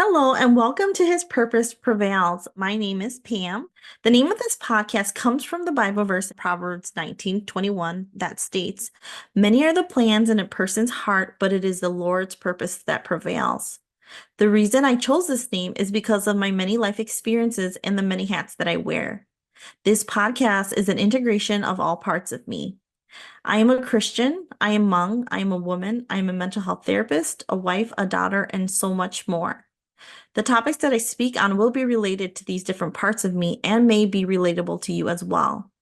Hello, and welcome to His Purpose Prevails. My name is Pam. The name of this podcast comes from the Bible verse Proverbs 19:21 that states, "Many are the plans in a person's heart, but it is the Lord's purpose that prevails." The reason I chose this name is because of my many life experiences and the many hats that I wear. This podcast is an integration of all parts of me. I am a Christian, I am Hmong, I am a woman, I am a mental health therapist, a wife, a daughter, and so much more. The topics that I speak on will be related to these different parts of me and may be relatable to you as well.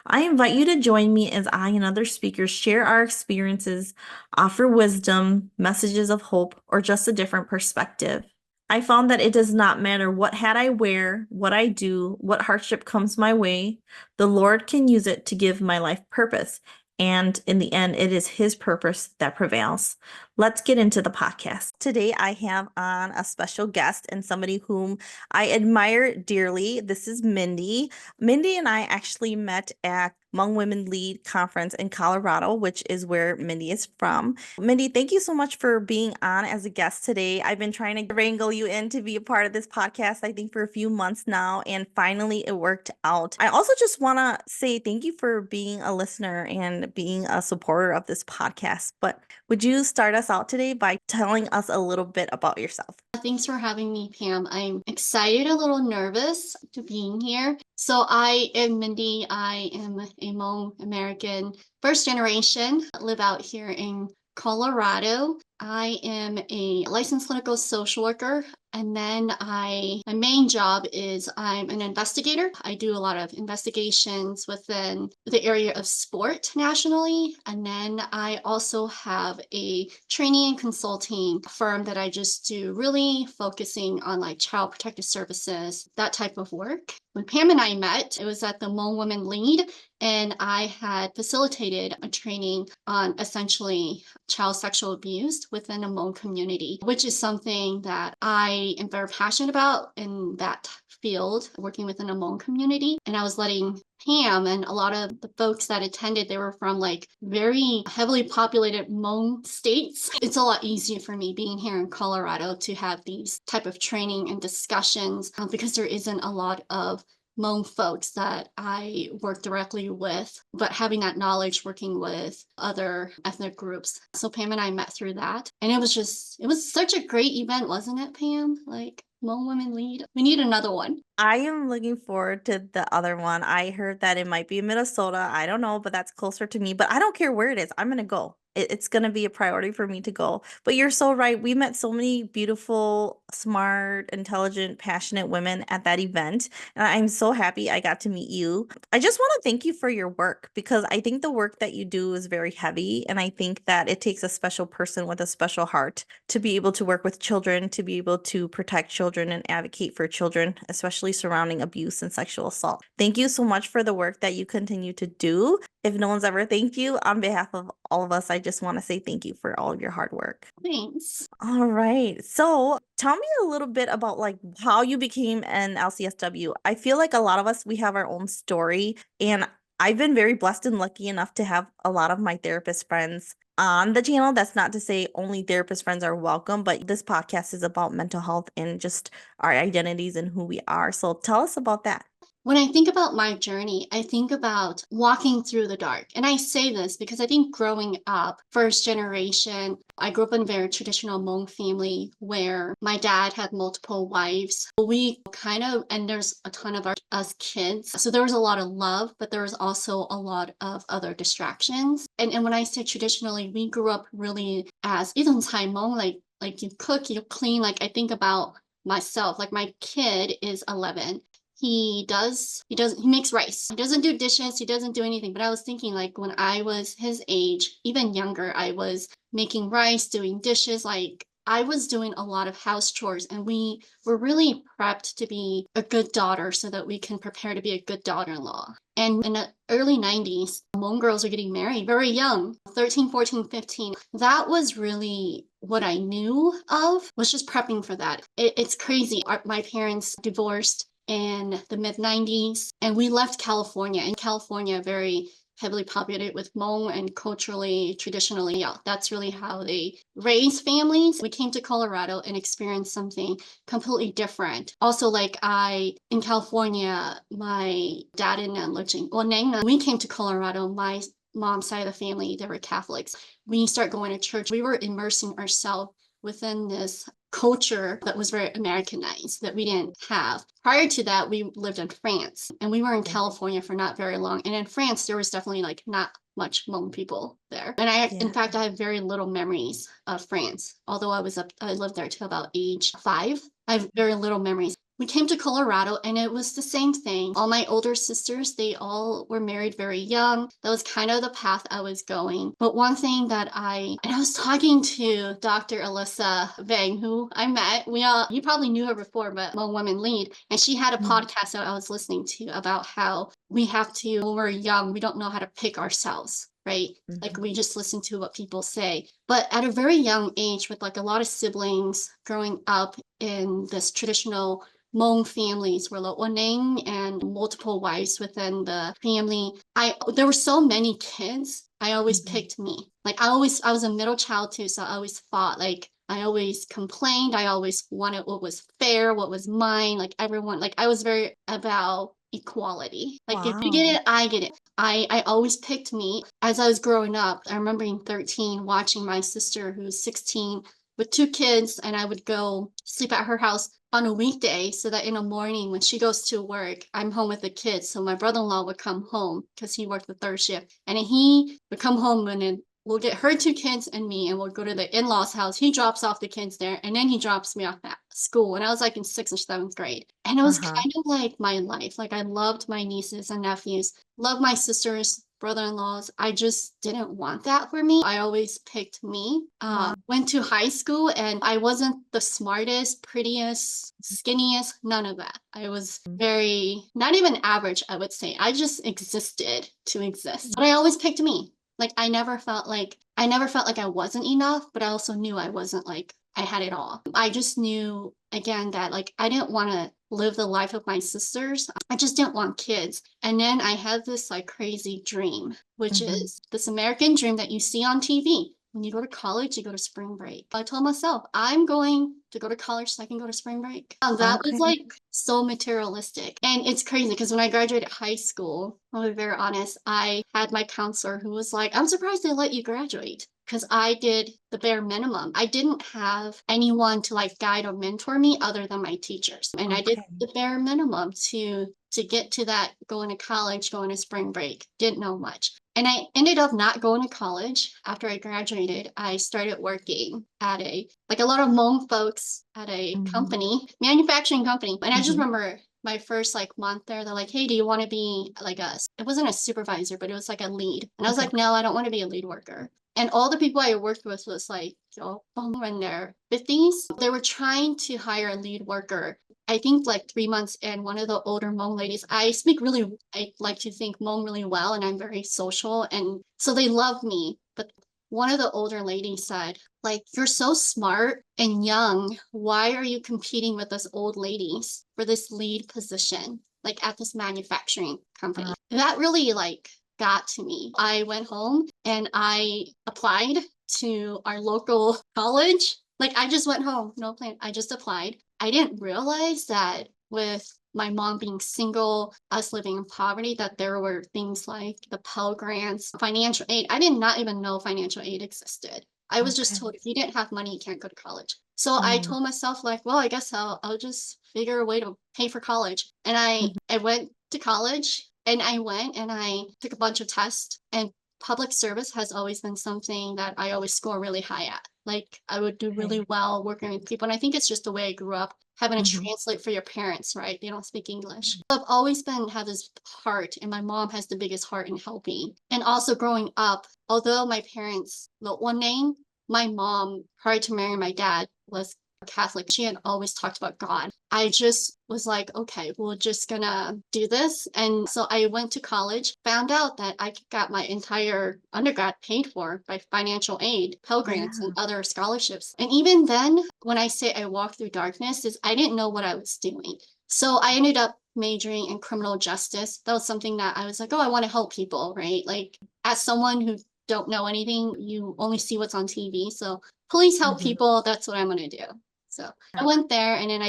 I invite you to join me as I and other speakers share our experiences, offer wisdom, messages of hope, or just a different perspective. I found that it does not matter what hat I wear, what I do, what hardship comes my way, the Lord can use it to give my life purpose. And in the end, it is His purpose that prevails. Let's get into the podcast. Today, I have on a special guest and somebody whom I admire dearly. This is Mindy. Mindy and I actually met at Hmong Women Lead Conference in Colorado, which is where Mindy is from. Mindy, thank you so much for being on as a guest today. I've been trying to wrangle you in to be a part of this podcast, I think, for a few months now, and finally it worked out. I also just want to say thank you for being a listener and being a supporter of this podcast. But would you start us out today by telling us a little bit about yourself? Thanks for having me, Pam. I'm excited, a little nervous to being here. So I am Mindy. I am a Hmong American, first generation, live out here in Colorado. I am a licensed clinical social worker. And then my main job is I'm an investigator. I do a lot of investigations within the area of sport nationally. And then I also have a training and consulting firm that I just do, really focusing on like child protective services, that type of work. When Pam and I met, it was at the Hmong Women Lead, and I had facilitated a training on essentially child sexual abuse within the Hmong community, which is something that I am very passionate about in that field, working within a Hmong community. And I was letting Pam and a lot of the folks that attended, they were from like very heavily populated Hmong states. It's a lot easier for me being here in Colorado to have these type of training and discussions because there isn't a lot of Hmong folks that I work directly with, but having that knowledge working with other ethnic groups. So Pam and I met through that. And it was such a great event, wasn't it, Pam? Like Hmong Women Lead. We need another one. I am looking forward to the other one. I heard that it might be in Minnesota. I don't know, but that's closer to me. But I don't care where it is. I'm going to go. It's going to be a priority for me to go. But you're so right. We met so many beautiful, smart, intelligent, passionate women at that event. And I'm so happy I got to meet you. I just want to thank you for your work because I think the work that you do is very heavy. And I think that it takes a special person with a special heart to be able to work with children, to be able to protect children and advocate for children, especially surrounding abuse and sexual assault. Thank you so much for the work that you continue to do. If no one's ever thanked you, on behalf of all of us, I just want to say thank you for all of your hard work. Thanks. All right. So tell me a little bit about like how you became an LCSW. I feel like a lot of us, we have our own story, and I've been very blessed and lucky enough to have a lot of my therapist friends on the channel. That's not to say only therapist friends are welcome, but this podcast is about mental health and just our identities and who we are. So tell us about that. When I think about my journey, I think about walking through the dark. And I say this because I think growing up, first generation, I grew up in a very traditional Hmong family where my dad had multiple wives. And there's a ton of us kids. So there was a lot of love, but there was also a lot of other distractions. And when I say traditionally, we grew up really as, even Thai Hmong, like you cook, you clean. Like I think about myself, like my kid is 11. He makes rice. He doesn't do dishes. He doesn't do anything. But I was thinking like when I was his age, even younger, I was making rice, doing dishes. Like I was doing a lot of house chores, and we were really prepped to be a good daughter so that we can prepare to be a good daughter-in-law. And in the early 90s, Hmong girls are getting married very young, 13, 14, 15. That was really what I knew of, was just prepping for that. It's crazy. My parents divorced in the mid 90s, and we left California. In California, very heavily populated with Hmong, and culturally, traditionally, yeah, that's really how they raise families. We came to Colorado and experienced something completely different. Also, like in California, my dad and we came to Colorado, my mom's side of the family, they were Catholics. When you start going to church, we were immersing ourselves within this culture that was very Americanized that we didn't have. Prior to that, we lived in France, and we were in California for not very long. And in France, there was definitely like not much Hmong people there. And in fact, I have very little memories of France. Although I lived there till about age 5. I have very little memories. We came to Colorado and it was the same thing. All my older sisters, they all were married very young. That was kind of the path I was going. But one thing that I was talking to Dr. Alyssa Vang, who I met. You probably knew her before, but Hmong Women Lead. And she had a podcast that I was listening to about how we have to, when we're young, we don't know how to pick ourselves. Right? Like we just listen to what people say. But at a very young age, with like a lot of siblings growing up in this traditional Hmong families were Oneng and multiple wives within the family. There were so many kids. I always picked me. Like I was a middle child too, so I always fought. Like I always complained. I always wanted what was fair, what was mine. Like everyone, like I was very about equality. Like if you get it, I get it. I always picked me. As I was growing up, I remember being 13, watching my sister who's 16 with 2 kids, and I would go sleep at her house on a weekday so that in the morning when she goes to work, I'm home with the kids. So my brother-in-law would come home because he worked the 3rd shift, and he would come home and then we'll get her 2 kids and me, and we'll go to the in-laws house. He drops off the kids there, and then he drops me off at school. And I was like in 6th or 7th grade. And it was kind of like my life. Like I loved my nieces and nephews, loved my sisters, brother-in-laws. I just didn't want that for me. I always picked me. Went to high school and I wasn't the smartest, prettiest, skinniest, none of that. I was very, not even average, I would say. I just existed to exist. But I always picked me. Like I never felt like I wasn't enough, but I also knew I wasn't like I had it all. I just knew again that like I didn't want to live the life of my sisters. I just didn't want kids. And then I had this like crazy dream, which is this American dream that you see on TV. When you go to college, you go to spring break. I told myself, I'm going to go to college so I can go to spring break. That was like so materialistic. And it's crazy because when I graduated high school, I'll be very honest, I had my counselor who was like, I'm surprised they let you graduate because I did the bare minimum. I didn't have anyone to like guide or mentor me other than my teachers. And I did the bare minimum to get to that, going to college, going to spring break. Didn't know much. And I ended up not going to college. After I graduated, I started working at a lot of Hmong folks at a company, manufacturing company. And I just remember my first like month there, they're like, hey, do you want to be like it wasn't a supervisor, but it was like a lead. And I was like, no, I don't want to be a lead worker. And all the people I worked with was like, in their 50s. They were trying to hire a lead worker. I think like 3 months in, one of the older Hmong ladies, I like to think Hmong really well, and I'm very social. And so they love me. But one of the older ladies said, like, you're so smart and young. Why are you competing with us old ladies for this lead position, like at this manufacturing company? That really like got to me. I went home and I applied to our local college. Like I just went home, no plan. I just applied. I didn't realize that with my mom being single, us living in poverty, that there were things like the Pell Grants, financial aid. I did not even know financial aid existed. I was just told if you didn't have money, you can't go to college. So I told myself like, well, I guess I'll just figure a way to pay for college. And I went to college, and I went and I took a bunch of tests, and public service has always been something that I always score really high at. Like I would do really well working with people. And I think it's just the way I grew up, having to translate for your parents, right? They don't speak English. I've always had this heart, and my mom has the biggest heart in helping. And also growing up, although my parents, one name, my mom, prior to marrying my dad, was Catholic. She had always talked about God. I just was like, okay, we're just gonna do this. And so I went to college, found out that I got my entire undergrad paid for by financial aid, Pell Grants, and other scholarships. And even then, when I say I walked through darkness, is I didn't know what I was doing. So I ended up majoring in criminal justice. That was something that I was like, oh, I want to help people, right? Like as someone who don't know anything, you only see what's on TV. So police help Mhm. people. That's what I'm going to do. So I went there, and then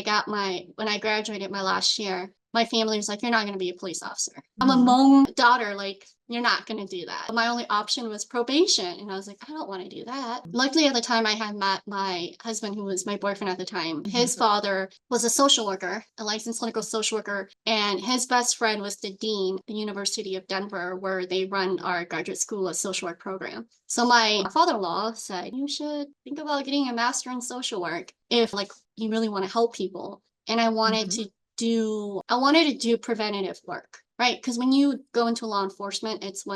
when I graduated my last year, my family was like, you're not going to be a police officer. I'm a Mhm. Hmong daughter. Like, you're not going to do that. My only option was probation. And I was like, I don't want to do that. Luckily, at the time, I had met my husband, who was my boyfriend at the time. His father was a social worker, a licensed clinical social worker. And his best friend was the dean at the University of Denver, where they run our graduate school of social work program. So my father-in-law said, you should think about getting a master in social work if like you really want to help people. And Mhm. I wanted to do preventative work, right? Because when you go into law enforcement, it's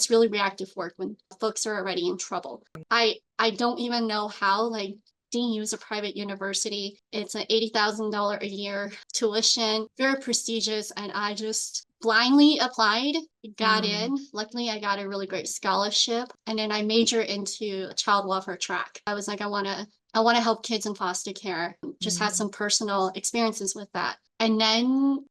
really reactive work when folks are already in trouble. I don't even know how, like, DU is a private university. It's an $80,000 a year tuition, very prestigious, and I just blindly applied, got Mm. in. Luckily, I got a really great scholarship, and then I majored into child welfare track. I was like, I want to help kids in foster care. Just had Mm. some personal experiences with that. And then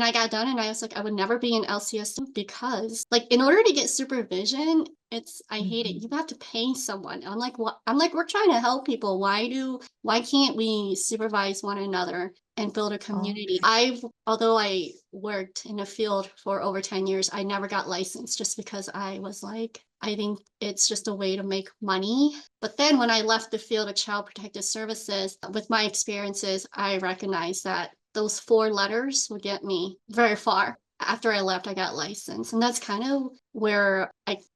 I got done, and I was like, I would never be an LCS because like in order to get supervision, I hate it. Mhm. You have to pay someone. I'm like, what? I'm like, we're trying to help people. Why can't we supervise one another and build a community? Okay. Although I worked in a field for over 10 years, I never got licensed just because I was like, I think it's just a way to make money. But then when I left the field of child protective services, with my experiences, I recognized that those 4 letters would get me very far. After I left, I got licensed. And that's kind of where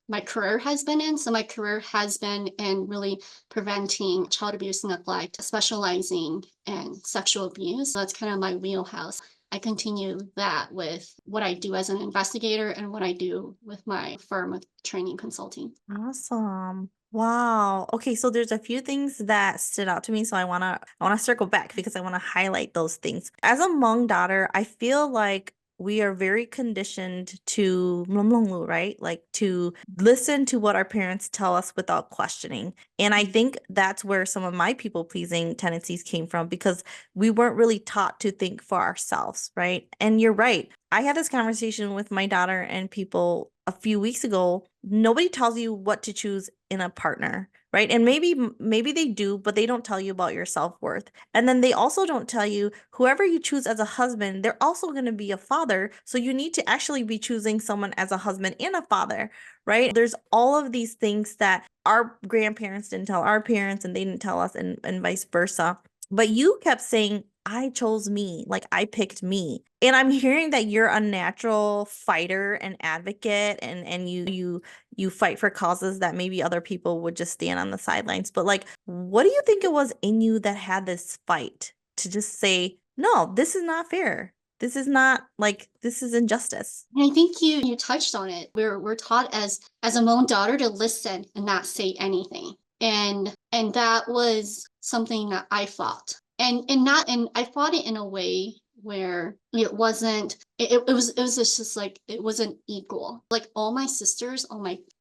my career has been in. So my career has been in really preventing child abuse and neglect, specializing in sexual abuse. So that's kind of my wheelhouse. I continue that with what I do as an investigator and what I do with my firm of training consulting. Awesome. Wow. Okay, so there's a few things that stood out to me, so I wanna circle back because I want to highlight those things. As a Hmong daughter, I feel like we are very conditioned to mlumlungu, right? Like to listen to what our parents tell us without questioning. And I think that's where some of my people pleasing tendencies came from because we weren't really taught to think for ourselves, right? And you're right. I had this conversation with my daughter and people a few weeks ago. Nobody tells you what to choose in a partner, right? And maybe they do, but they don't tell you about your self-worth. And then they also don't tell you whoever you choose as a husband, they're also going to be a father. So you need to actually be choosing someone as a husband and a father, right? There's all of these things that our grandparents didn't tell our parents and they didn't tell us and vice versa. But you kept saying, I chose me, like I picked me. And I'm hearing that you're a natural fighter and advocate and you fight for causes that maybe other people would just stand on the sidelines. But like, what do you think it was in you that had this fight to just say, no, this is not fair. This is not like this is injustice. And I think you touched on it. We're taught as a Hmong daughter to listen and not say anything. And that was something that I fought. And I fought it in a way where it was just like it wasn't equal. Like all my sisters,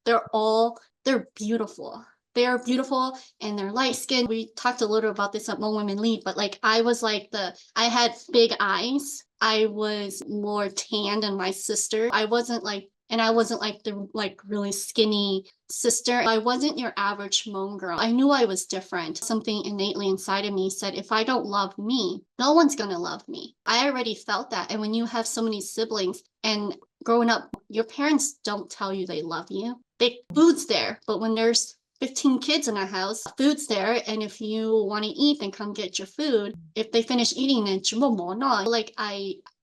they're beautiful. They are beautiful and they're light skinned. We talked a little about this at Hmong Women Lead, but like I was like I had big eyes. I was more tan than my sister. I wasn't like the like really skinny sister. I wasn't your average Hmong girl. I knew I was different. Something innately inside of me said, if I don't love me, no one's gonna love me. I already felt that. And when you have so many siblings and growing up, your parents don't tell you they love you. Food's there, but when there's 15 kids in a house, food's there, and if you want to eat, then come get your food. If they finish eating, then like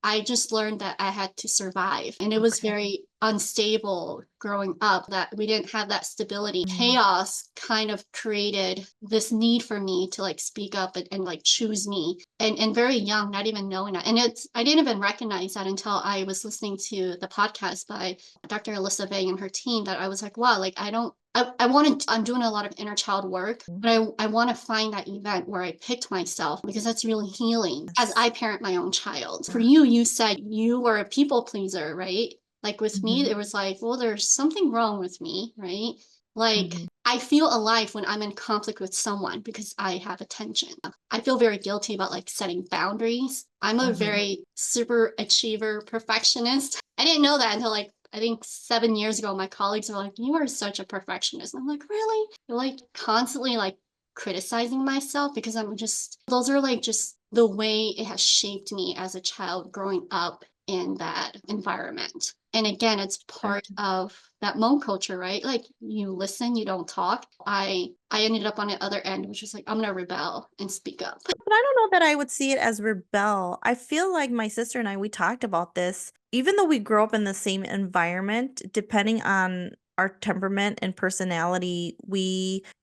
I just learned that I had to survive, and it was Okay. very unstable growing up. That we didn't have that stability. Mm. Chaos kind of created this need for me to like speak up and like choose me, and very young, not even knowing that. And I didn't even recognize that until I was listening to the podcast by Dr. Alyssa Vang and her team. That I was like, wow, like I'm doing a lot of inner child work, but I want to find that event where I picked myself because that's really healing as Yes. I parent my own child. For Yeah. you, you said you were a people pleaser, right? Like with me, Mhm. it was like, well, there's something wrong with me, right? Like, Hmm. I feel alive when I'm in conflict with someone because I have attention. I feel very guilty about like setting boundaries. I'm a Hmm. very super achiever perfectionist. I didn't know that until like I think 7 years ago. My colleagues were like, "You are such a perfectionist." And I'm like, "Really?" You're like constantly like criticizing myself because I'm just those are like just the way it has shaped me as a child growing up in that environment. And again, it's part of that Hmong culture, right? Like you listen, you don't talk. I ended up on the other end, which was like, I'm gonna rebel and speak up. But I don't know that I would see it as rebel. I feel like my sister and I, we talked about this. Even though we grew up in the same environment, depending on our temperament and personality,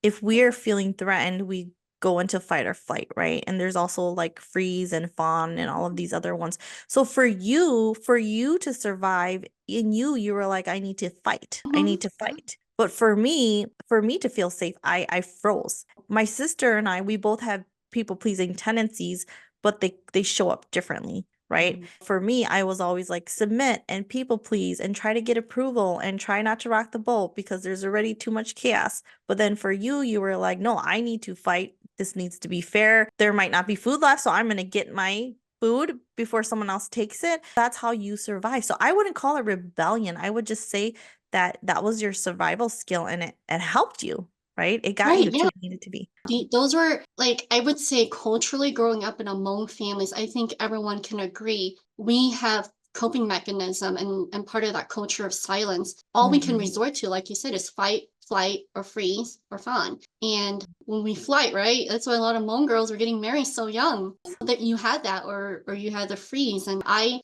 if we are feeling threatened, we go into fight or flight, right? And there's also like freeze and fawn and all of these other ones. So for you to survive, in you were like, I need to fight. I Mhm. need to fight. But for me to feel safe, I froze. My sister and I, we both have people pleasing tendencies, but they show up differently, right? Mhm. For me, I was always like submit and people please and try to get approval and try not to rock the boat because there's already too much chaos. But then for you, you were like, no, I need to fight. This needs to be fair. There might not be food left, so I'm going to get my food before someone else takes it. That's how you survive. So I wouldn't call it rebellion. I would just say that that was your survival skill and it helped you, right? It got Right, you to yeah. where you needed to be. Those were like I would say culturally growing up in a Hmong families, I think everyone can agree we have coping mechanism and part of that culture of silence. All we can Hmm. resort to, like you said, is fight, flight, or freeze or fawn. And when we flight, right? That's why a lot of Hmong girls were getting married so young. That you had that or you had the freeze. And I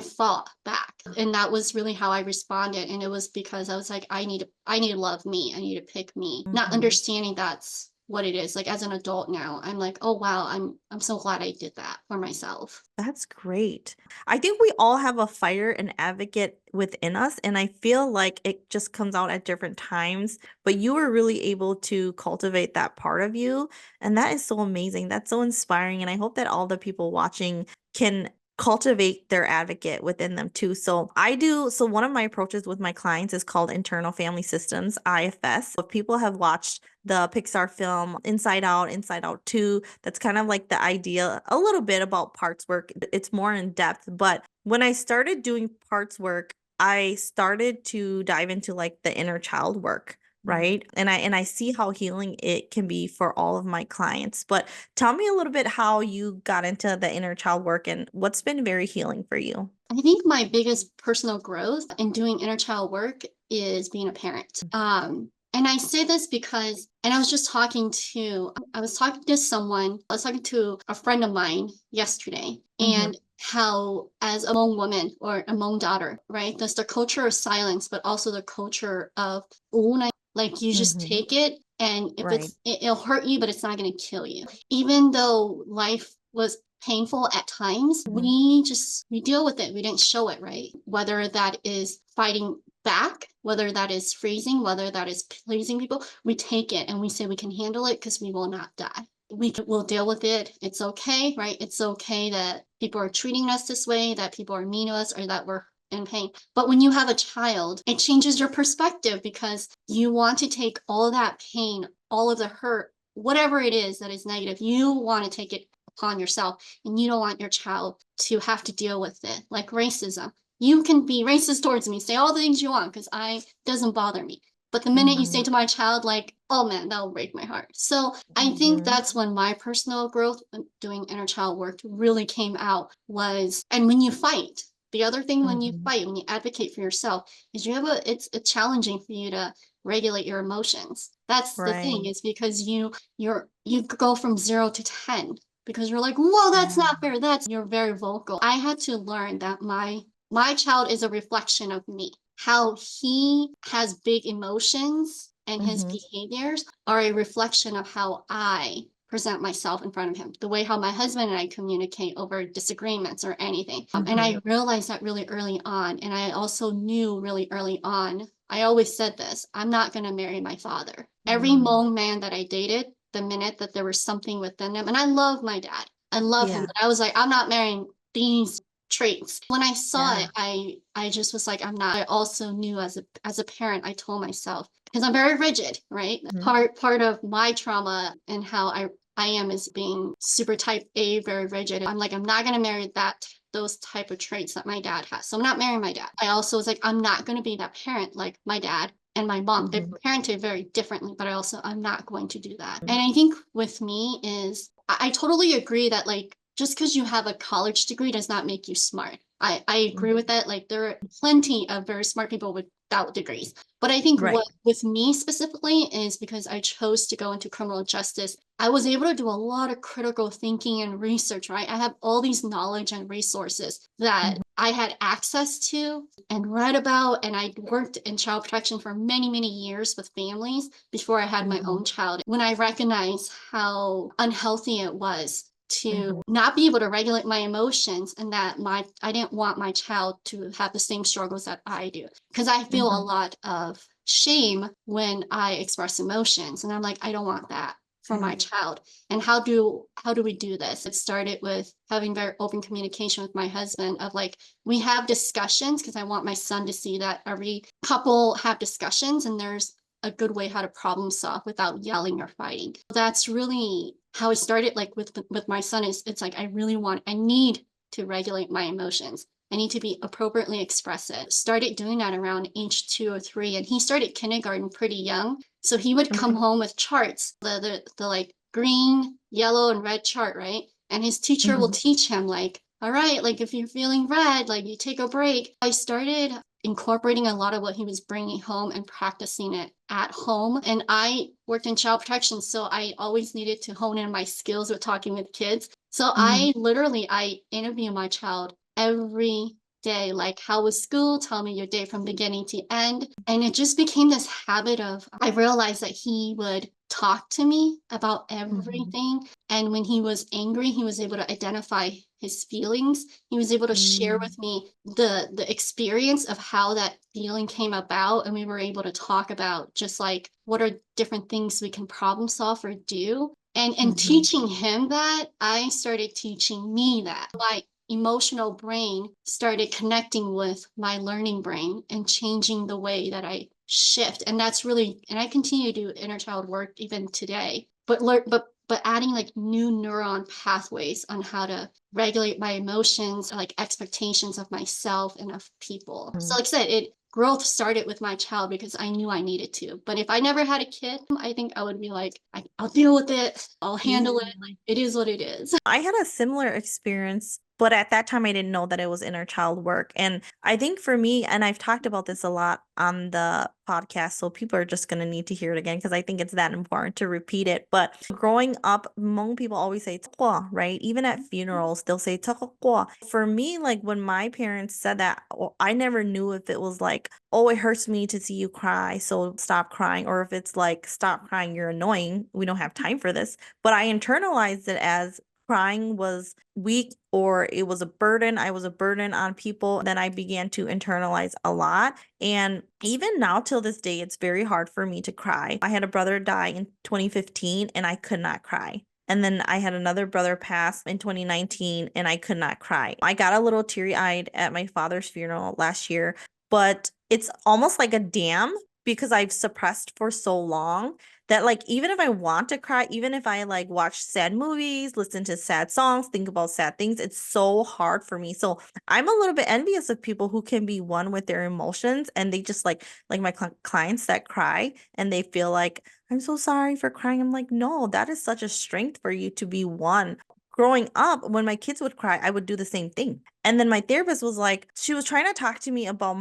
fought back. And that was really how I responded. And it was because I was like, I need to love me. I need to pick me. Not Hmm. understanding that's what it is. Like as an adult now, I'm like, oh wow, I'm so glad I did that for myself. That's great. I think we all have a fighter and advocate within us, and I feel like it just comes out at different times. But you were really able to cultivate that part of you, and that is so amazing. That's so inspiring, and I hope that all the people watching can cultivate their advocate within them too. So I do. So one of my approaches with my clients is called internal family systems, IFS. If people have watched the Pixar film Inside Out 2. That's kind of like the idea a little bit about parts work. It's more in depth, but when I started doing parts work, I started to dive into like the inner child work, right? And I see how healing it can be for all of my clients. But tell me a little bit how you got into the inner child work and what's been very healing for you. I think my biggest personal growth in doing inner child work is being a parent. And I say this because, and I was talking to someone, I was talking to a friend of mine yesterday, Hmm. and how, as a Hmong woman or a Hmong daughter, right, there's the culture of silence, but also the culture of una, like you just Hmm. take it, and if Right. it'll hurt you, but it's not going to kill you. Even though life was painful at times, Hmm. we deal with it. We didn't show it, right? Whether that is fighting back, whether that is freezing, whether that is pleasing people, we take it and we say we can handle it because we will not die. We will deal with it. It's okay, right? It's okay that people are treating us this way, that people are mean to us, or that we're in pain. But when you have a child, it changes your perspective because you want to take all of that pain, all of the hurt, whatever it is that is negative, you want to take it upon yourself and you don't want your child to have to deal with it. Like racism, you can be racist towards me, say all the things you want because I doesn't bother me. But the minute you say Hmm. to my child, like, oh man, that'll break my heart. So I think Hmm. that's when my personal growth doing inner child work really came out was, and when you fight, the other thing when you Hmm. fight, when you advocate for yourself, is it's challenging for you to regulate your emotions. That's the thing, Right. is because you go from 0 to 10 because you're like, whoa, that's not fair. That's you're very vocal. I had to learn that my child is a reflection of me. How he has big emotions and his Hmm. behaviors are a reflection of how I present myself in front of him, the way how my husband and I communicate over disagreements or anything. And Hmm. I realized that really early on. And I also knew really early on, I always said this, I'm not going to marry my father. Every Mm. Hmong man that I dated, the minute that there was something within them, and I love my dad, I love him, Yeah. but I was like, I'm not marrying these traits. When I saw Yeah. it, I just was like, I'm not. I also knew as a parent, I told myself, because I'm very rigid, right? Mhm. Part of my trauma and how I am is being super type A, very rigid. I'm like, I'm not gonna marry those type of traits that my dad has. So I'm not marrying my dad. I also was like, I'm not gonna be that parent like my dad and my mom. They Mhm. parented very differently, but I'm not going to do that. Mhm. And I think with me is I totally agree that like just because you have a college degree does not make you smart. I agree with that. Like there are plenty of very smart people without degrees. But I think Right. what with me specifically is because I chose to go into criminal justice, I was able to do a lot of critical thinking and research, right? I have all these knowledge and resources that Mhm. I had access to and read about. And I worked in child protection for many, many years with families before I had my Mhm. own child. When I recognized how unhealthy it was to Mhm. not be able to regulate my emotions and that I didn't want my child to have the same struggles that I do because I feel a Mhm. lot of shame when I express emotions and I'm like I don't want that for my Mhm. child. And how do we do this? It started with having very open communication with my husband of like we have discussions because I want my son to see that every couple have discussions and there's a good way how to problem solve without yelling or fighting. That's really how it started like with my son is it's like I need to regulate my emotions. I need to be appropriately expressive. Started doing that around age 2 or 3 and he started kindergarten pretty young. So he would come Mhm. home with charts, the like green, yellow and red chart, right? And his teacher will Mhm. teach him like all right, like if you're feeling red, like you take a break. I started incorporating a lot of what he was bringing home and practicing it at home. And I worked in child protection, so I always needed to hone in my skills with talking with kids. So Mhm. I interview my child every day, like how was school? Tell me your day from beginning to end. And it just became this habit of I realized that he would talk to me about Mhm. everything. And when he was angry, he was able to identify his feelings. He was able to share Mhm. with me the experience of how that feeling came about and we were able to talk about just like what are different things we can problem solve or do. And Mhm. teaching him that, I started teaching me that. My emotional brain started connecting with my learning brain and changing the way that I shift. And that's really, and I continue to do inner child work even today. But adding like new neuron pathways on how to regulate my emotions, like expectations of myself and of people. So Mhm. like I said, it growth started with my child because I knew I needed to. But if I never had a kid, I think I would be like, I'll deal with it. I'll handle it. Yeah. Like it is what it is. I had a similar experience, but at that time I didn't know that it was inner child work. And I think for me, and I've talked about this a lot on the podcast, so people are just going to need to hear it again because I think it's that important to repeat it. But growing up, Hmong people always say "Tukwa," right? Even at funerals, they'll say "Tukwa." For me, like when my parents said that, I never knew if it was like, oh, it hurts me to see you cry, so stop crying, or if it's like, stop crying, you're annoying. We don't have time for this. But I internalized it as crying was weak or it was a burden. I was a burden on people. Then I began to internalize a lot. And even now, till this day, it's very hard for me to cry. I had a brother die in 2015 and I could not cry. And then I had another brother pass in 2019 and I could not cry. I got a little teary eyed at my father's funeral last year, but it's almost like a dam because I've suppressed for so long that like even if I want to cry, even if I like watch sad movies, listen to sad songs, think about sad things, it's so hard for me. So I'm a little bit envious of people who can be one with their emotions and they just like my clients that cry and they feel like I'm so sorry for crying. I'm like, no, that is such a strength for you to be one. Growing up, when my kids would cry, I would do the same thing. And then my therapist was like, she was trying to talk to me about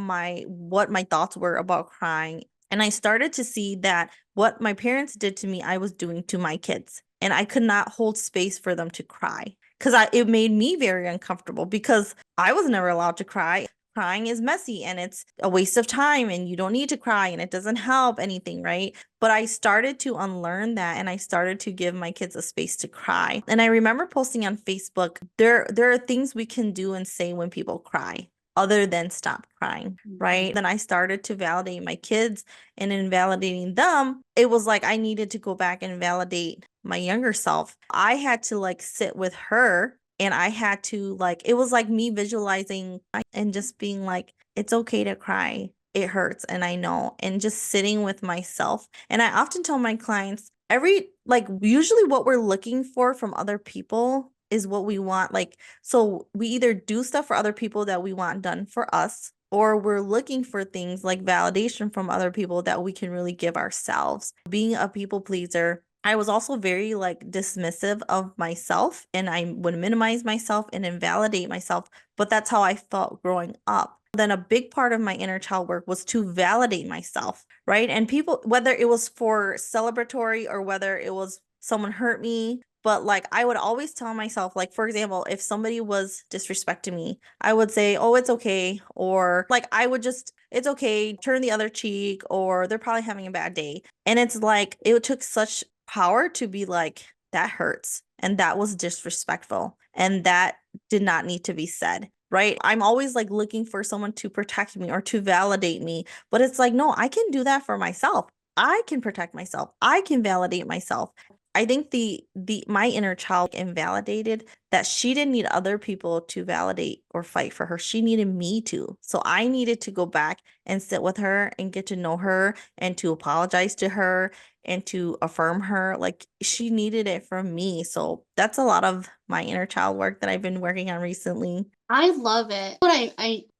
what my thoughts were about crying. And I started to see that what my parents did to me, I was doing to my kids. And I could not hold space for them to cry because it made me very uncomfortable because I was never allowed to cry. Crying is messy and it's a waste of time and you don't need to cry and it doesn't help anything, right? But I started to unlearn that and I started to give my kids a space to cry. And I remember posting on Facebook, there are things we can do and say when people cry other than stop crying, right? Then I started to validate my kids and in validating them, it was like I needed to go back and validate my younger self. I had to like sit with her And I had to like, it was like me visualizing and just being like, it's okay to cry. It hurts. And I know. And just sitting with myself. And I often tell my clients, usually what we're looking for from other people is what we want. Like, so we either do stuff for other people that we want done for us, or we're looking for things like validation from other people that we can really give ourselves. Being a people pleaser, I was also very like dismissive of myself, and I would minimize myself and invalidate myself, but that's how I felt growing up. Then a big part of my inner child work was to validate myself, right? And people, whether it was for celebratory or whether it was someone hurt me, but like I would always tell myself, like, for example, if somebody was disrespecting me, I would say, oh, it's okay. Or like I would just, it's okay, turn the other cheek, or they're probably having a bad day. And it's like, it took such power to be like, that hurts. And that was disrespectful. And that did not need to be said. Right. I'm always like looking for someone to protect me or to validate me. But it's like, no, I can do that for myself. I can protect myself. I can validate myself. I think the my inner child invalidated that she didn't need other people to validate or fight for her. She needed me to. So I needed to go back and sit with her and get to know her and to apologize to her and to affirm her. Like she needed it from me. So that's a lot of my inner child work that I've been working on recently. I love it. But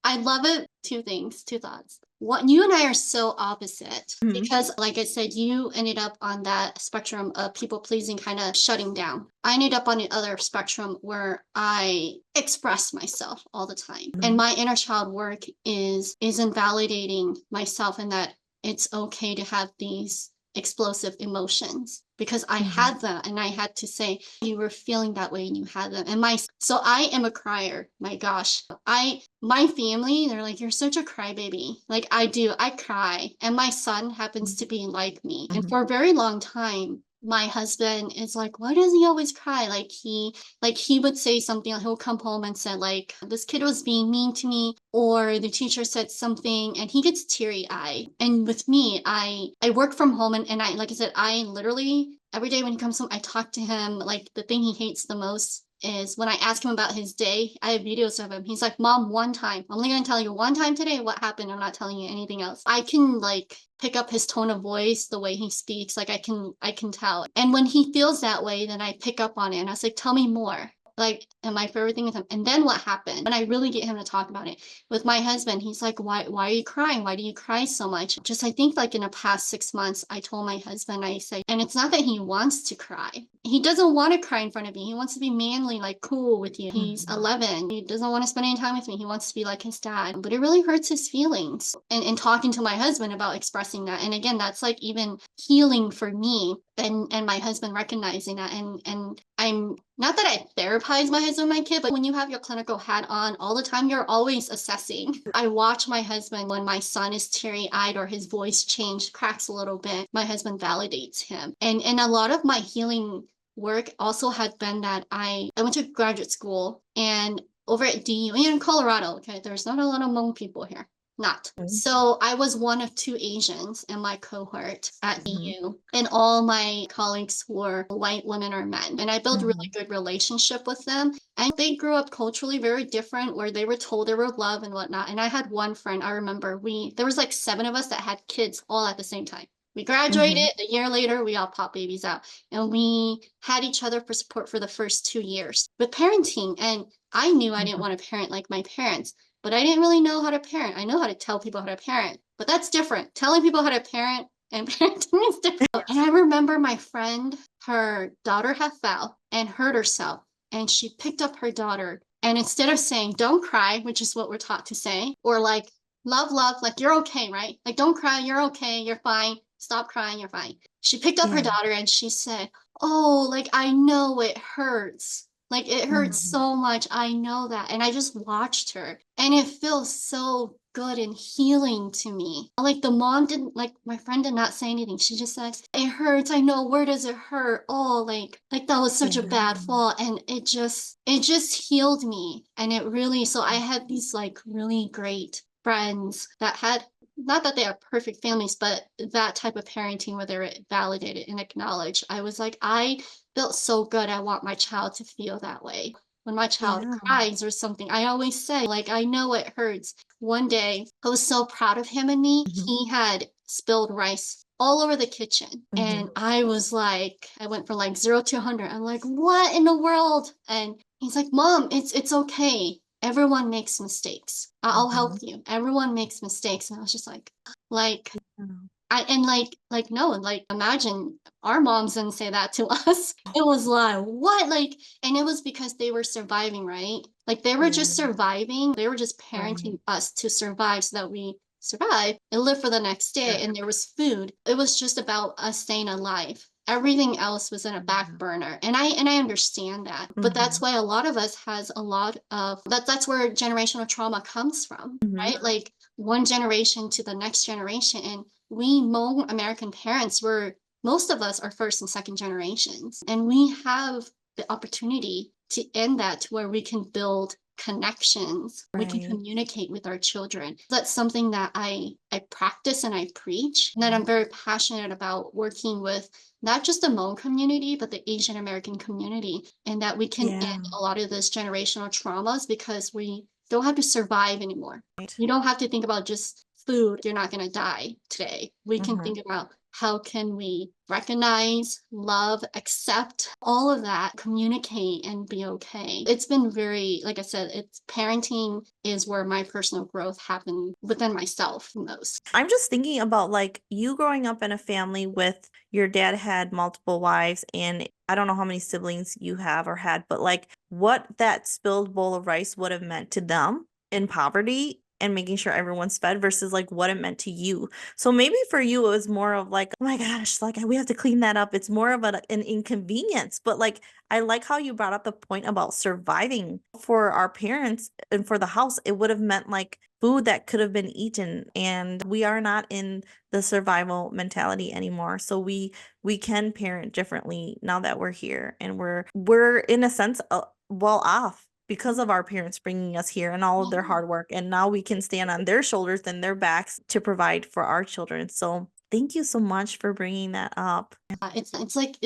I love it. Two things, two thoughts. One, you and I are so opposite Mhm. because, like I said, you ended up on that spectrum of people pleasing, kind of shutting down. I ended up on the other spectrum where I express myself all the time, and Mhm. my inner child work is invalidating myself, and that it's okay to have these explosive emotions because I Mhm. had them, and I had to say you were feeling that way and you had them. And so I am a crier. My gosh. My family, they're like, you're such a crybaby. Like I cry. And my son happens to be like me. And Mhm. for a very long time, my husband is like, why does he always cry? Like he would say something, he'll come home and say, like, this kid was being mean to me, or the teacher said something, and he gets teary-eyed. And with me, I work from home, and I, like I said, I literally every day when he comes home, I talk to him. Like the thing he hates the most is when I ask him about his day. I have videos of him. He's like, Mom, one time. I'm only gonna tell you one time today what happened. I'm not telling you anything else. I can like pick up his tone of voice, the way he speaks. Like I can tell. And when he feels that way, then I pick up on it. And I was like, tell me more. Like, and my favorite thing with him. And then what happened? When I really get him to talk about it with my husband, he's like, why are you crying? Why do you cry so much? Just, I think like in the past 6 months, I told my husband, I say, and it's not that he wants to cry. He doesn't want to cry in front of me. He wants to be manly, like cool with you. He's Mhm. 11. He doesn't want to spend any time with me. He wants to be like his dad, but it really hurts his feelings. And talking to my husband about expressing that. And again, that's like even healing for me, and my husband recognizing that. And I'm not that I therapize my husband, my kid, but when you have your clinical hat on all the time, you're always assessing. I watch my husband when my son is teary-eyed or his voice change cracks a little bit. My husband validates him. And a lot of my healing work also had been that I went to graduate school, and over at DU in Colorado, okay, there's not a lot of Hmong people here. Not. So I was one of two Asians in my cohort at Mhm. DU, and all my colleagues were white women or men. And I built a really Mhm. good relationship with them. And they grew up culturally very different, where they were told they were loved and whatnot. And I had one friend, I remember there was like 7 of us that had kids all at the same time. We graduated Mhm. a year later, we all popped babies out, and we had each other for support for the first 2 years with parenting. And I knew I didn't Mhm. want to parent like my parents, but I didn't really know how to parent. I know how to tell people how to parent, but that's different. Telling people how to parent and parenting is different. And I remember my friend, her daughter had fell and hurt herself, and she picked up her daughter. And instead of saying, don't cry, which is what we're taught to say, or like, love, like, you're okay, right? Like, don't cry, you're okay, you're fine. Stop crying, you're fine. She picked up her Yeah. daughter and she said, oh, like, I know it hurts. Like, it hurts Mhm. so much. I know that. And I just watched her, and it feels so good and healing to me. Like, the mom didn't, like, my friend did not say anything. She just said, it hurts. I know. Where does it hurt? Oh, like that was such a Yeah. bad fall. And it just healed me. And it really, so I had these like really great friends that had, not that they are perfect families, but that type of parenting where they're validated and acknowledged. I was like, I felt so good. I want my child to feel that way. when my child Yeah. cries or something, I always say, like, I know it hurts. One day, I was so proud of him and me. Mhm. He had spilled rice all over the kitchen. And Mhm. I was like, I went from like 0 to 100. I'm like, what in the world? And he's like, Mom, it's okay. Everyone makes mistakes. I'll help Mhm. you. Everyone makes mistakes. And I was just like, Yeah. I and like no, like imagine our moms didn't say that to us. It was like, what? Like, and it was because they were surviving, right? Like they were just Yeah. surviving. They were just Right. parenting us to survive so that we survive and live for the next day. Sure. And there was food. It was just about us staying alive. Everything else was in a back Yeah. burner. And I understand that. But that's Mhm. why a lot of us has a lot of that's where generational trauma comes from, Mhm. right? Like one generation to the next generation. And we Hmong American parents were, most of us are first and second generations. And we have the opportunity to end that to where we can build connections. We can Right. communicate with our children. That's something that I practice and I preach, and that Mhm. I'm very passionate about working with not just the Hmong community, but the Asian American community, and that we can Yeah. end a lot of this generational traumas because we don't have to survive anymore. Right. You don't have to think about just food. You're not going to die today. We can Mhm. think about how can we recognize, love, accept all of that, communicate and be okay. It's been very, like I said, it's parenting is where my personal growth happened within myself most. I'm just thinking about like you growing up in a family with your dad had multiple wives, and I don't know how many siblings you have or had, but like what that spilled bowl of rice would have meant to them in poverty and making sure everyone's fed versus like what it meant to you. So maybe for you it was more of like, oh my gosh, like we have to clean that up. It's more of an inconvenience, but like I like how you brought up the point about surviving. For our parents and for the house, it would have meant like food that could have been eaten. And we are not in the survival mentality anymore. So we can parent differently now that we're here, and we're in a sense well off because of our parents bringing us here and all of their hard work. And now we can stand on their shoulders and their backs to provide for our children. So thank you so much for bringing that up. It's like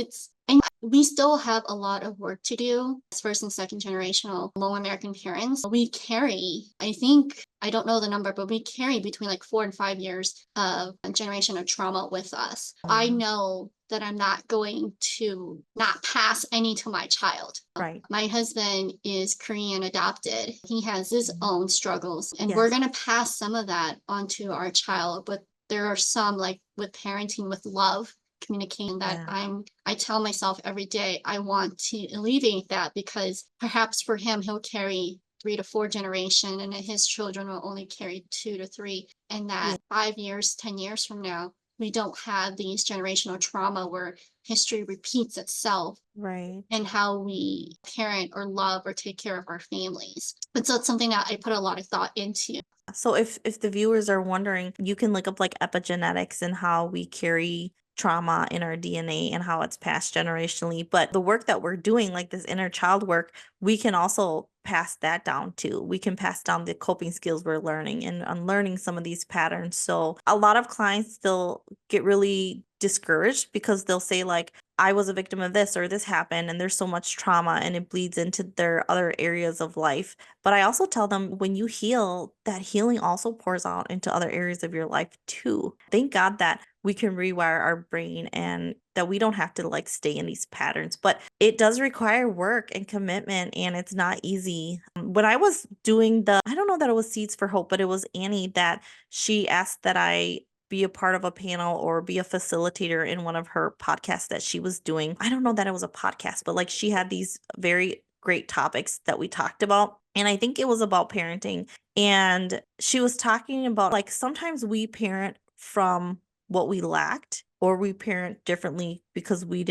and we still have a lot of work to do as first and second generational low American parents. We carry, I think, I don't know the number, but we carry between like 4 and 5 years of a generation of trauma with us. I Mm. know that I'm not going to not pass any to my child. Right. My husband is Korean adopted. He has his Mhm. own struggles, and we're Yes. going to pass some of that onto our child. But there are some, like with parenting with love, communicating, that Yeah. I tell myself every day I want to alleviate that, because perhaps for him he'll carry 3 to 4 generation and his children will only carry 2 to 3, and Yeah. that 5 years, 10 years from now we don't have these generational trauma where history repeats itself Right. and how we parent or love or take care of our families. And so it's something that I put a lot of thought into. So if the viewers are wondering, you can look up like epigenetics and how we carry trauma in our DNA and how it's passed generationally. But the work that we're doing, like this inner child work, we can also pass that down too. We can pass down the coping skills we're learning and unlearning some of these patterns. So a lot of clients still get really discouraged because they'll say like, I was a victim of this or this happened, and there's so much trauma and it bleeds into their other areas of life. But I also tell them when you heal, that healing also pours out into other areas of your life too. Thank God that we can rewire our brain and that we don't have to like stay in these patterns. But it does require work and commitment, and it's not easy. When I was doing I don't know that it was Seeds for Hope, but it was Annie that she asked that I be a part of a panel or be a facilitator in one of her podcasts that she was doing. I don't know that it was a podcast, but like she had these very great topics that we talked about. And I think it was about parenting. And she was talking about like sometimes we parent from what we lacked, or we parent differently because we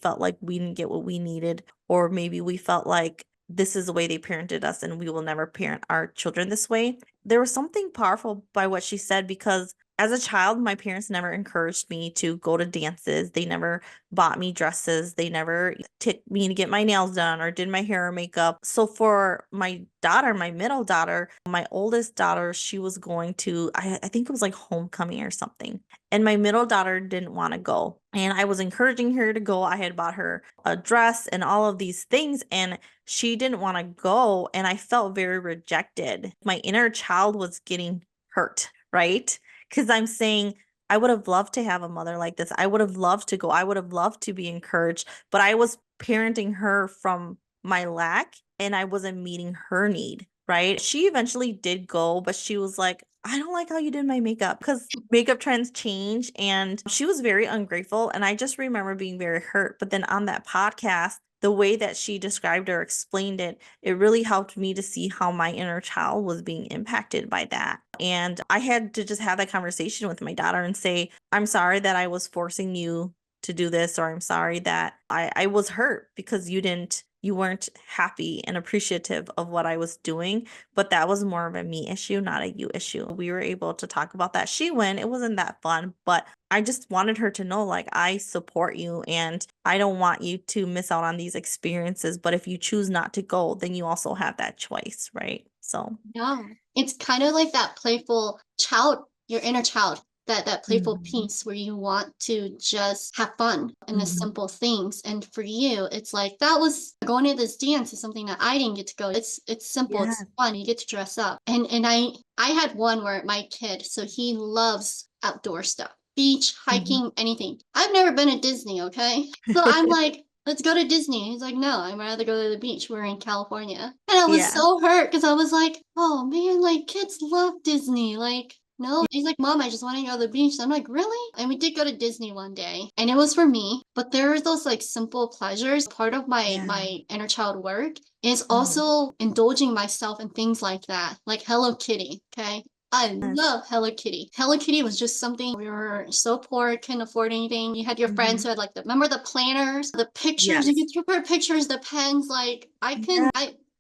felt like we didn't get what we needed, or maybe we felt like this is the way they parented us and we will never parent our children this way. There was something powerful by what she said because As a child, my parents never encouraged me to go to dances. They never bought me dresses. They never took me to get my nails done or did my hair or makeup. So for my daughter, my middle daughter, my oldest daughter, she was going to, I think it was like homecoming or something. And my middle daughter didn't want to go. And I was encouraging her to go. I had bought her a dress and all of these things, and she didn't want to go. And I felt very rejected. My inner child was getting hurt, right? Because I'm saying, I would have loved to have a mother like this. I would have loved to go. I would have loved to be encouraged, but I was parenting her from my lack and I wasn't meeting her need, right? She eventually did go, but she was like, I don't like how you did my makeup because makeup trends change. And she was very ungrateful. And I just remember being very hurt. But then on that podcast, the way that she described or explained it, it really helped me to see how my inner child was being impacted by that. And I had to just have that conversation with my daughter and say, I'm sorry that I was forcing you to do this, or I'm sorry that I was hurt because you weren't happy and appreciative of what I was doing. But that was more of a me issue, not a you issue. We were able to talk about that. She went, it wasn't that fun, but I just wanted her to know, like, I support you and I don't want you to miss out on these experiences. But if you choose not to go, then you also have that choice, right? So, Yeah. It's kind of like that playful child, your inner child, that playful mhm, piece where you want to just have fun in the mhm. simple things. And for you, it's like that was going to this dance is something that I didn't get to go. It's simple, Yeah. it's fun. You get to dress up. And I had one where my kid, so he loves outdoor stuff. Beach, Mhm. hiking, anything. I've never been to Disney, okay? So I'm like, let's go to Disney. He's like, no, I'd rather go to the beach. We're in California. And I was Yeah. so hurt because I was like, oh man, like kids love Disney. Like, no. He's like, Mom, I just want to go to the beach. I'm like, really? And we did go to Disney one day and it was for me. But there are those like simple pleasures. Part of Yeah. my inner child work is Mhm. also indulging myself in things like that, like Hello Kitty. Okay. I Yes. love Hello Kitty. Hello Kitty was just something we were so poor, couldn't afford anything. You had your friends Mhm. who had like remember the planners, the pictures, you Yes. could prepare pictures, the pens. Like Yeah.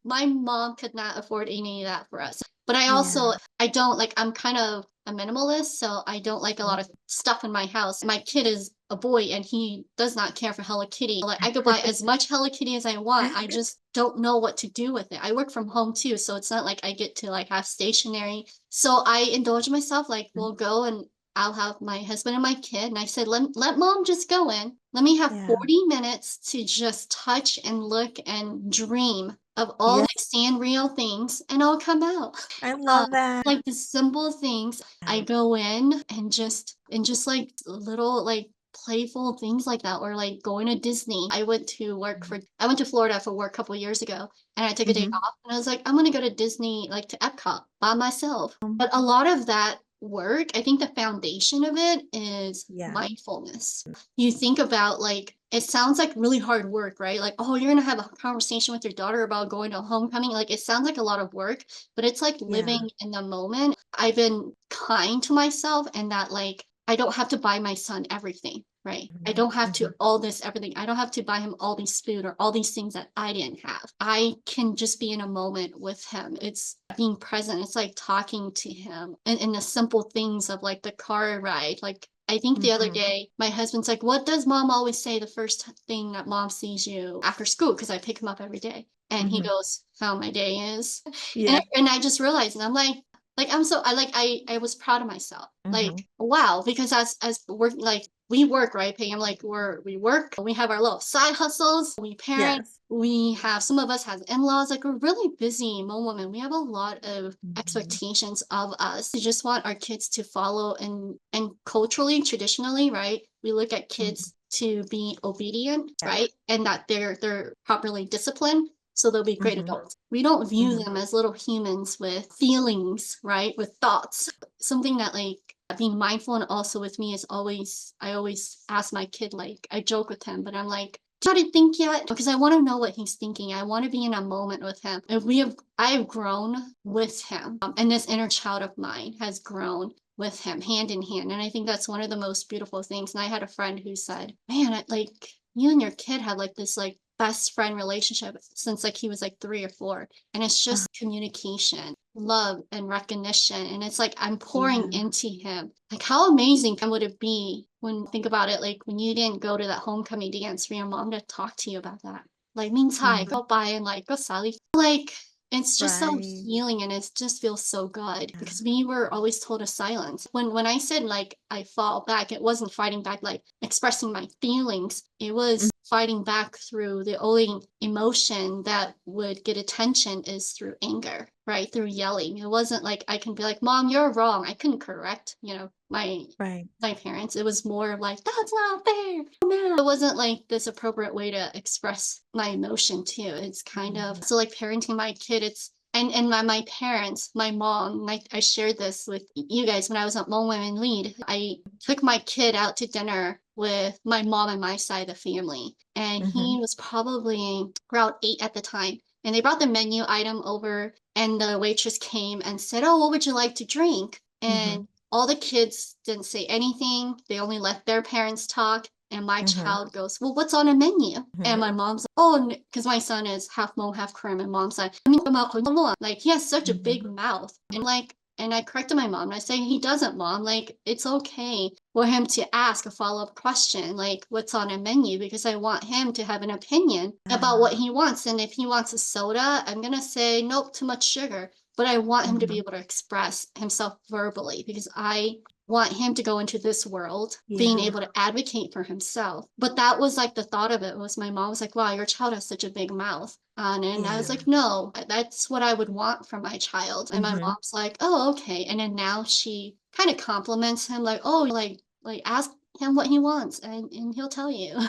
my mom could not afford any of that for us. But I also, Yeah. I don't like, I'm kind of a minimalist, so I don't like a lot of stuff in my house. My kid is a boy and he does not care for Hello Kitty. Like I could buy as much Hello Kitty as I want. I just don't know what to do with it. I work from home too, so it's not like I get to like have stationery. So I indulge myself, like we'll go and I'll have my husband and my kid. And I said, let mom just go in. Let me have Yeah. 40 minutes to just touch and look and dream of all Yeah. these Sanrio things, and I'll come out. I Uh, love that. like the simple things. I Yeah. go in and just like little like playful things like that, or like going to Disney. I went to Florida for work a couple years ago and I took a day Mhm. off and I was like, I'm gonna go to Disney, like to Epcot by myself. Um, But a lot of that work, I think the foundation of it is yeah. mindfulness. You think about like it sounds like really hard work, right? Like, oh, you're gonna have a conversation with your daughter about going to homecoming. Like it sounds like a lot of work, but it's like Yeah. living in the moment. I've been kind to myself and that like I don't have to buy my son everything, right? I Mhm. don't have to Mhm. all this everything. I don't have to buy him all these food or all these things that I didn't have. I can just be in a moment with him. It's being present. It's like talking to him and the simple things of like the car ride. Like I think the other Mhm. day, my husband's like, what does mom always say the first thing that mom sees you after school? Because I pick him up every day. And he Mhm. goes, how my day is. Yeah. And I just realized, and I'm like I'm so I was proud of myself. Like Mhm. wow, because as work like we work right, Pam. Like we work, we have our little side hustles, we parent, Yes. we have some of us has in-laws. Like we're really busy Hmong women. We have a lot of Mhm. expectations of us. We just want our kids to follow and culturally, traditionally, right? We look at Mhm. kids to be obedient, Yeah. right? And that they're properly disciplined so they'll be great Mhm. adults. We don't view Mhm. them as little humans with feelings, right? With thoughts. Something that like being mindful and also with me is always I always ask my kid, like I joke with him, but I'm like, do you know how to think yet? Because I want to know what he's thinking. I want to be in a moment with him. If we have I have grown with him. And this inner child of mine has grown with him hand in hand. And I think that's one of the most beautiful things. And I had a friend who said, man, like you and your kid had like this like best friend relationship since like he was like 3 or 4, and it's Uh, just communication. love and recognition. And it's like I'm pouring Yeah. into him. Like, how amazing would it be when think about it, like when you didn't go to that homecoming dance for your mom to talk to you about that? Like, means hi, Mhm. go by and like go Sally. Like, it's just so Right. healing and it just feels so good because we were always told to silence. When I said like I fall back, it wasn't fighting back like expressing my feelings. It was fighting back through the only emotion that would get attention is through anger, right? Through yelling. It wasn't like I can be like, Mom, you're wrong. I couldn't correct, Right. my parents. It was more like, that's not fair. It wasn't like this appropriate way to express my emotion too. It's kind of Mhm. so like parenting my kid, it's and my parents, my mom, and I shared this with you guys when I was at Lone Women Lead. I took my kid out to dinner with my mom and my side of the family. And he Mhm. was probably around 8 at the time. And they brought the menu item over, and the waitress came and said, "Oh, what would you like to drink?" And Mhm. all the kids didn't say anything. They only let their parents talk. And my Mhm. child goes, "Well, what's on a menu?" And Mhm. my mom's like, "Oh, because my son is half Hmong, half Korean." And mom's like, "I mean, like he has such a big Mhm. mouth." And I corrected my mom and I say, "He doesn't, Mom. Like, it's okay for him to ask a follow-up question, like what's on a menu, because I want him to have an opinion about what Ah. he wants. And if he wants a soda, I'm gonna say, nope, too much sugar. But I want him to be Mhm. able to express himself verbally because I want him to go into this world being Yeah. able to advocate for himself." But that was like the thought of it was my mom was like, "Wow, your child has such a big mouth." And I was Yeah. like, "No, that's what I would want from my child." And my Mhm. mom's like, "Oh, okay." And then now she kind of compliments him, like, "Oh, like ask him what he wants, and he'll tell you."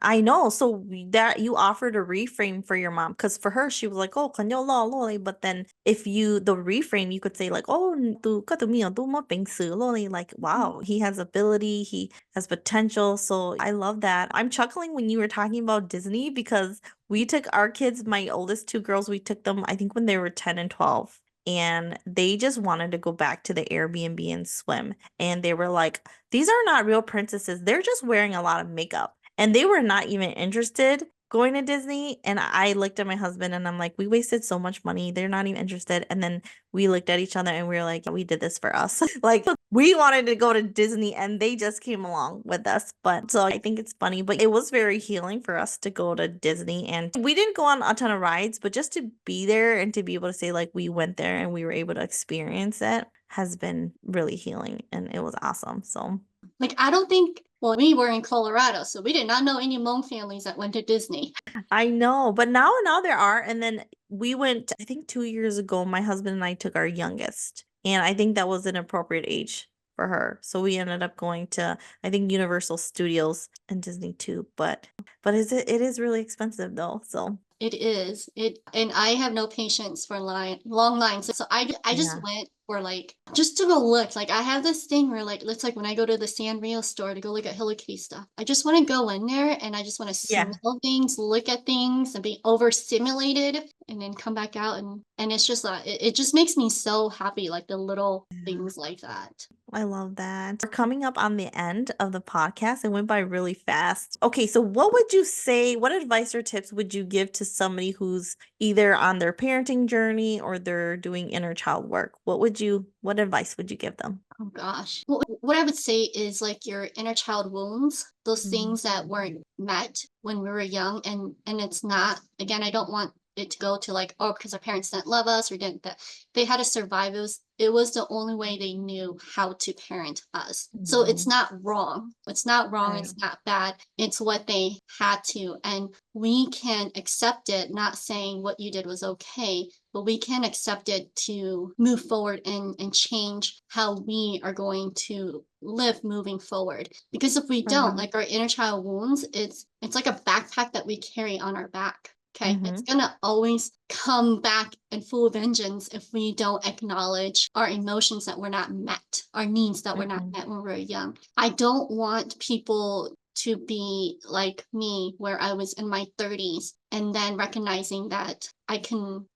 I know. So that you offered a reframe for your mom, because for her she was like, "Oh, kanyo lo lo li." But then if you the reframe, you could say like, "Oh, tu ka tu mi tu mo ping su lo li." Like, wow, he has ability, he has potential. So I love that. I'm chuckling when you were talking about Disney because we took our kids, my oldest two girls, we took them, I think when they were 10 and 12. And they just wanted to go back to the Airbnb and swim. And they were like, these are not real princesses. They're just wearing a lot of makeup. And they were not even interested going to Disney. And I looked at my husband and I'm like, we wasted so much money. They're not even interested. And then we looked at each other and we were like, we did this for us. Like we wanted to go to Disney and they just came along with us. But so I think it's funny, but it was very healing for us to go to Disney. And we didn't go on a ton of rides, but just to be there and to be able to say like we went there and we were able to experience it has been really healing and it was awesome. So Like, I don't think, well, we were in Colorado, so we did not know any Hmong families that went to Disney. I know, but now there are. And then we went, I think 2 years ago, my husband and I took our youngest, and I think that was an appropriate age for her. So we ended up going to, I think, Universal Studios and Disney too. But it is really expensive though. So It is. And I have no patience for long lines. So I just yeah. went for like just to go look. Like I have this thing where like it's like when I go to the Sanrio store to go look at Hello Kitty stuff. I just want to go in there and I just want to Yeah. smell things, look at things, and be overstimulated, and then come back out and it's just it just makes me so happy. Like the little Yeah. things like that. I love that. We're coming up on the end of the podcast. It went by really fast. Okay, so what would you say, what advice or tips would you give to somebody who's either on their parenting journey or they're doing inner child work? What advice would you give them? Oh gosh. What I would say is like your inner child wounds, those Mhm. things that weren't met when we were young and it's not, again, I don't want it to go to like, oh, because our parents didn't love us or didn't that they had to survive. It was the only way they knew how to parent us. So it's Mhm. not wrong. It's not wrong. Right. It's not bad. It's what they had to. And we can accept it, not saying what you did was okay, but we can accept it to move forward and change how we are going to live moving forward. Because if we don't, Right. like our inner child wounds, it's like a backpack that we carry on our back. Okay, it's Mhm. gonna always come back in full vengeance if we don't acknowledge our emotions that were not met, our needs that were not Mhm. met when we were young. I don't want people to be like me where I was in my 30s and then recognizing that I can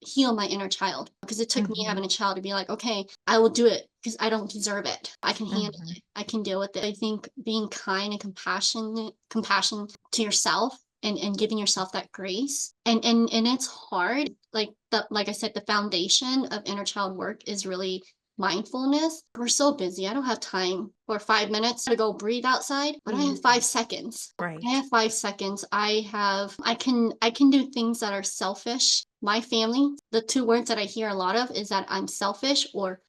heal my inner child because it took me Mhm. having a child to be like, okay, I will do it because I don't deserve it. I can handle Mhm. it. I can deal with it. I think being kind and compassion to yourself and giving yourself that grace. And it's hard. Like I said, the foundation of inner child work is really mindfulness. We're so busy. I don't have time for 5 minutes to go breathe outside, but I have 5 seconds. I Right. have 5 seconds. I can do things that are selfish. My family, the two words that I hear a lot of is that I'm selfish or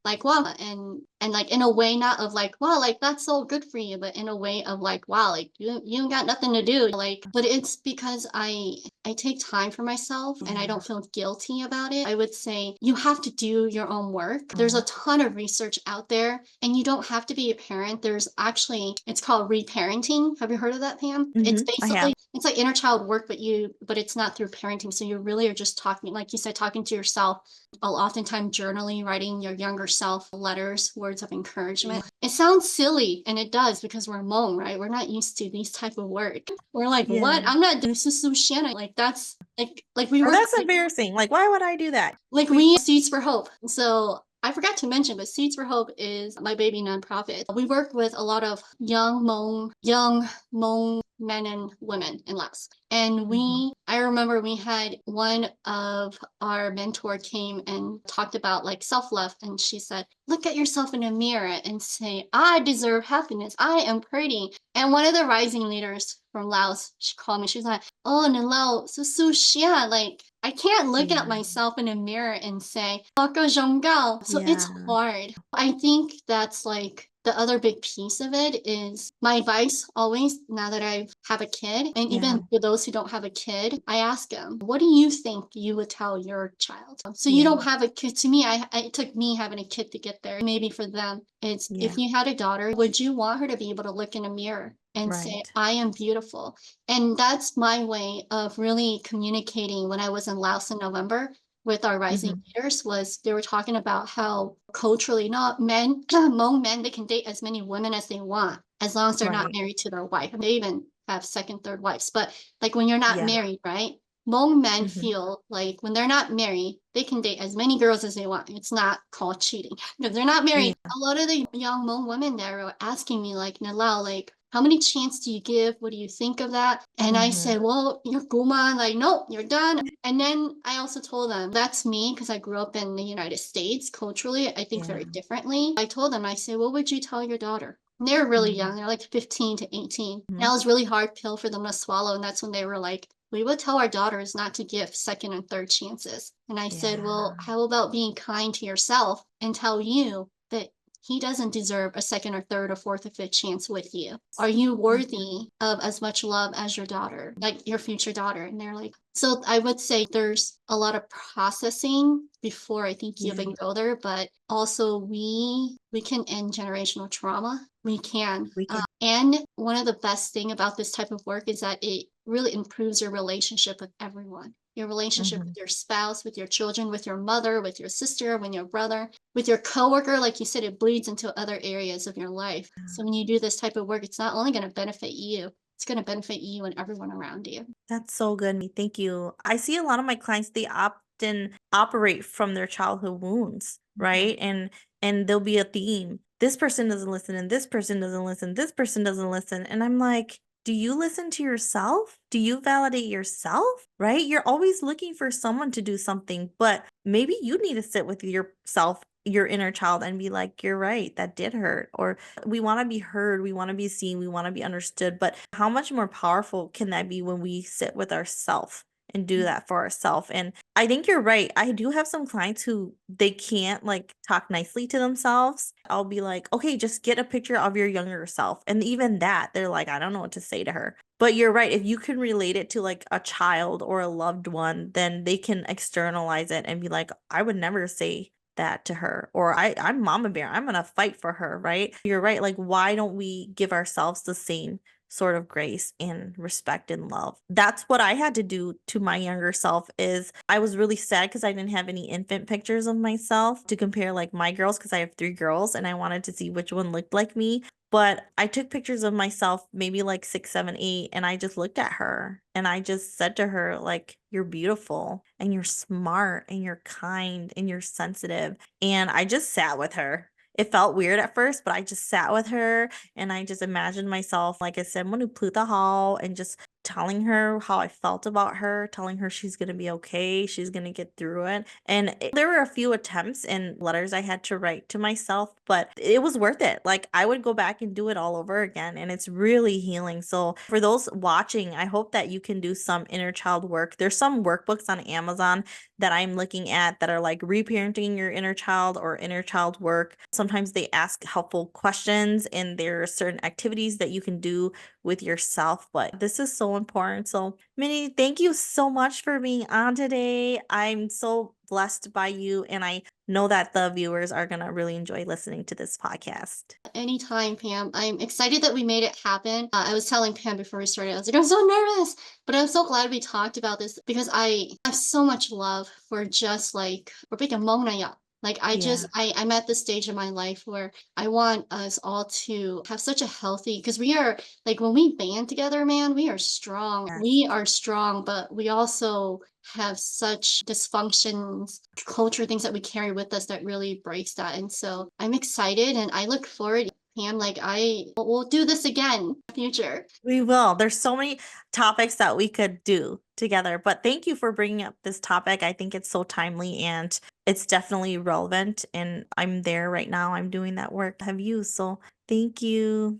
like wow, and like in a way not of like wow, like that's so good for you, but in a way of like wow, like you ain't got nothing to do, like, but it's because I take time for myself and I Yeah. don't feel guilty about it. I would say you have to do your own work. There's a Oh. ton of research out there, and you don't have to be a parent. There's actually, it's called reparenting. Have you heard of that, Pam? It's I have. basically, it's like inner child work, but it's not through parenting. So you really are just talking, like you said, talking to yourself. I'll oftentimes journaling, writing your younger self letters, words of encouragement. It sounds silly, and it does because we're Hmong, right? We're not used to these type of work. We're like, what? Yeah. I'm not doing Shanna. Like that's like we Or work that's embarrassing. Like, why would I do that? like we Seeds for Hope. So I forgot to mention, but Seeds for Hope is my baby nonprofit. We work with a lot of young Hmong men and women in Laos. And I remember we had one of our mentor came and talked about like self-love. And she said, look at yourself in a mirror and say, I deserve happiness. I am pretty. And one of the rising leaders from Laos, she called me, she's like, oh, Nalao, sushia. Like, I can't look at Yeah. myself in a mirror and say, "Baka zhonggao." So it's Yeah. hard. I think that's like the other big piece of it is my advice always, now that I have a kid, and Yeah. even for those who don't have a kid, I ask them, what do you think you would tell your child? So you Yeah. don't have a kid. To me, it took me having a kid to get there. Maybe for them, it's if Yeah. you had a daughter, would you want her to be able to look in a mirror and say, Right. I am beautiful? And that's my way of really communicating when I was in Laos in November with our rising leaders was they were talking about how culturally not men, Hmong men, they can date as many women as they want as long as they're not Right. married to their wife. And they even have second, third wives. But like when you're not Yeah. married, right? Hmong men hmm feel like when they're not married, they can date as many girls as they want. It's not called cheating because they're not married. Yeah. A lot of the young Hmong women there were asking me like, Nalao, like, how many chances do you give? What do you think of that? And I hmm said, well, you're Guma, like, nope, you're done. And then I also told them that's me because I grew up in the United States culturally, I think Yeah. very differently. I told them, I said, what would you tell your daughter? And they're really hmm young, they're like 15 to 18. And hmm that was really hard pill for them to swallow. And that's when they were like, we would tell our daughters not to give second and third chances. And I said, well, Yeah. how about being kind to yourself and tell you that he doesn't deserve a second or third or fourth or fifth chance with you. Are you hmm worthy of as much love as your daughter, like your future daughter? And they're like, so I would say there's a lot of processing before I think you Yeah. even go there, but also we can end generational trauma. We can. We can. And one of the best thing about this type of work is that it really improves your relationship with everyone. Your relationship hmm with your spouse, with your children, with your mother, with your sister, with your brother, with your coworker. Like you said, it bleeds into other areas of your life. So when you do this type of work, it's not only going to benefit you, it's going to benefit you and everyone around you. That's so good. Thank you. I see a lot of my clients, they often operate from their childhood wounds, right? And there'll be a theme. This person doesn't listen, and this person doesn't listen, this person doesn't listen. And I'm like, do you listen to yourself? Do you validate yourself? Right? You're always looking for someone to do something, but maybe you need to sit with yourself, your inner child, and be like, you're right, that did hurt. Or we want to be heard, we want to be seen, we want to be understood. But how much more powerful can that be when we sit with ourselves and do that for ourselves? And I think you're right. I do have some clients who they can't like talk nicely to themselves. I'll be like, okay, just get a picture of your younger self. And even that, they're like, I don't know what to say to her. But you're right. If you can relate it to like a child or a loved one, then they can externalize it and be like, I would never say that to her, or I'm mama bear, I'm gonna fight for her, right? You're right. Like, why don't we give ourselves the same sort of grace and respect and love? That's what I had to do to my younger self. Is I was really sad because I didn't have any infant pictures of myself to compare like my girls, because I have 3 girls and I wanted to see which one looked like me. But I took pictures of myself, maybe like 6, 7, 8, and I just looked at her and I just said to her, like, you're beautiful and you're smart and you're kind and you're sensitive. And I just sat with her. It felt weird at first, but I just sat with her and I just imagined myself, like I said, manuputahal, and just telling her how I felt about her, telling her she's going to be okay, she's going to get through it. And there were a few attempts and letters I had to write to myself, but it was worth it. Like I would go back and do it all over again, and it's really healing. So for those watching, I hope that you can do some inner child work. There's some workbooks on Amazon that I'm looking at that are like reparenting your inner child or inner child work. Sometimes they ask helpful questions, and there are certain activities that you can do with yourself, but this is so important. So, Minnie, thank you so much for being on today. I'm so blessed by you, and I know that the viewers are going to really enjoy listening to this podcast. Anytime, Pam. I'm excited that we made it happen. I was telling Pam before we started, I was like, I'm so nervous, but I'm so glad we talked about this because I have so much love for just like, for big Mona. Like Yeah. I'm at this stage in my life where I want us all to have such a healthy, because we are like when we band together, man, we are strong. Yes. We are strong, but we also have such dysfunctions, culture, things that we carry with us that really breaks that. And so I'm excited and I look forward, Pam, like I will do this again in the future. We will. There's so many topics that we could do together, but thank you for bringing up this topic. I think it's so timely and it's definitely relevant. And I'm there right now. I'm doing that work. Have you? So thank you.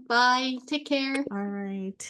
Bye. Take care. All right.